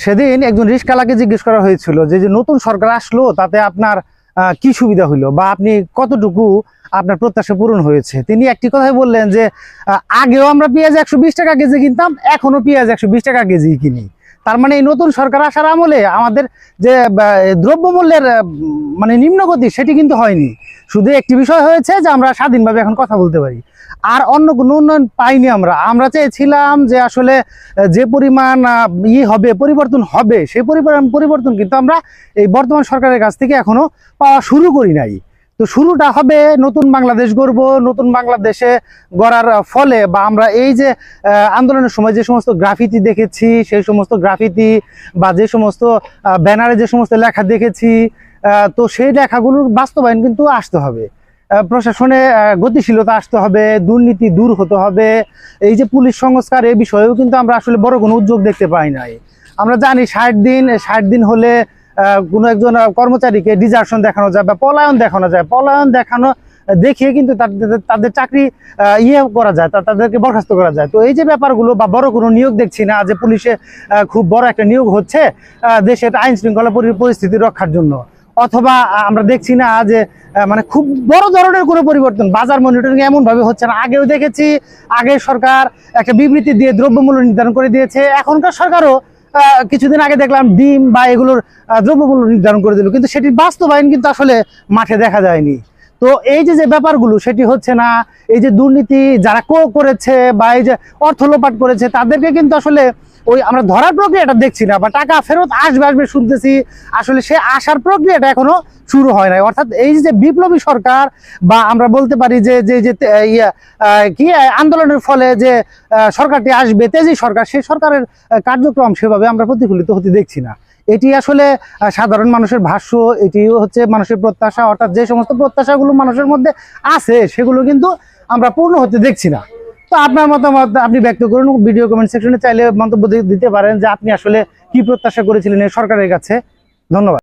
সেদিন একজন রিস্কাওয়ালাকে জিজ্ঞেস করা হয়েছিল যে যে নতুন সরকার আসলো তাতে আপনার কি সুবিধা হইলো বা আপনি কতটুকু আপনার প্রত্যাশা পূরণ হয়েছে। তিনি একটি কথাই বললেন যে আগেও আমরা পেঁয়াজ 120 টাকা কেজি কিনতাম, এখনো পেঁয়াজ 120 টাকা কেজি কিনি। তার মানে এই নতুন সরকার আসার আমলে আমাদের যে দ্রব্যমূল্যের মানে নিম্নগতি সেটি কিন্তু হয়নি। শুধু একটি বিষয় হয়েছে যে আমরা স্বাধীনভাবে এখন কথা বলতে পারি, আর অন্য কোনো উন্নয়ন পাইনি। আমরা চেয়েছিলাম যে আসলে যে পরিমাণ হবে, পরিবর্তন হবে, সেই পরিবর্তন কিন্তু আমরা এই বর্তমান সরকারের কাছ থেকে এখনো পাওয়া শুরু করি নাই। তো শুরুটা হবে নতুন বাংলাদেশ গড়ব, নতুন বাংলাদেশে গড়ার ফলে বা আমরা এই যে আন্দোলনের সময় যে সমস্ত গ্রাফিতি দেখেছি, সেই সমস্ত গ্রাফিতি বা যে সমস্ত ব্যানারে যে সমস্ত লেখা দেখেছি, তো সেই লেখাগুলোর বাস্তবায়ন কিন্তু আসতে হবে। প্রশাসনে গতিশীলতা আসতে হবে, দুর্নীতি দূর হতে হবে। এই যে পুলিশ সংস্কার, এই বিষয়েও কিন্তু আমরা আসলে বড় কোনো উদ্যোগ দেখতে পাই নাই। আমরা জানি 60 দিন হলে কোনো একজন কর্মচারীকে ডিজার্শন দেখানো যায় বা পলায়ন দেখানো যায়। পলায়ন দেখিয়ে কিন্তু তাদের চাকরি করা যায়, তাদেরকে বরখাস্ত করা যায়। তো এই যে ব্যাপারগুলো বা বড় কোনো নিয়োগ দেখছি না যে পুলিশে খুব বড় একটা নিয়োগ হচ্ছে দেশের আইন শৃঙ্খলা পরিস্থিতি রক্ষার জন্য, অথবা আমরা দেখছি না যে মানে খুব বড় ধরনের কোনো পরিবর্তন বাজার মনিটরিং এমন ভাবে হচ্ছে না। আগেও দেখেছি আগের সরকার একটা বিবৃতি দিয়ে দ্রব্যমূল্য নির্ধারণ করে দিয়েছে, এখনকার সরকারও কিছুদিন আগে দেখলাম ডিম বা এগুলোর দ্রব্যমূল্য নির্ধারণ করে দিল, কিন্তু সেটির বাস্তবায়ন কিন্তু আসলে মাঠে দেখা যায়নি। তো এই যে ব্যাপারগুলো সেটি হচ্ছে না। এই যে দুর্নীতি যারা করেছে বা এই যে অর্থ লোপাট করেছে তাদেরকে কিন্তু আসলে ওই আমরা ধরার প্রক্রিয়াটা দেখছি না, বা টাকা ফেরত আসবে শুনতেছি, আসলে সে আসার প্রক্রিয়াটা এখনো শুরু হয় নাই। অর্থাৎ এই যে বিপ্লবী সরকার বা আমরা বলতে পারি যে কি আন্দোলনের ফলে যে সরকারটি আসবে, তেজি সরকার, সেই সরকারের কার্যক্রম সেভাবে আমরা প্রতিফলিত হতে দেখছি না। এটি আসলে সাধারণ মানুষের ভাষ্য, এটি হচ্ছে মানুষের প্রত্যাশা। অর্থাৎ যে সমস্ত প্রত্যাশাগুলো মানুষের মধ্যে আছে সেগুলো কিন্তু আমরা পূর্ণ হতে দেখছি না। তো আপনার মতামত আপনি ব্যক্ত করুন, ভিডিও কমেন্ট সেকশনে চাইলে মন্তব্য দিতে পারেন যে আপনি আসলে কি প্রত্যাশা করেছিলেন এই সরকারের কাছে। ধন্যবাদ।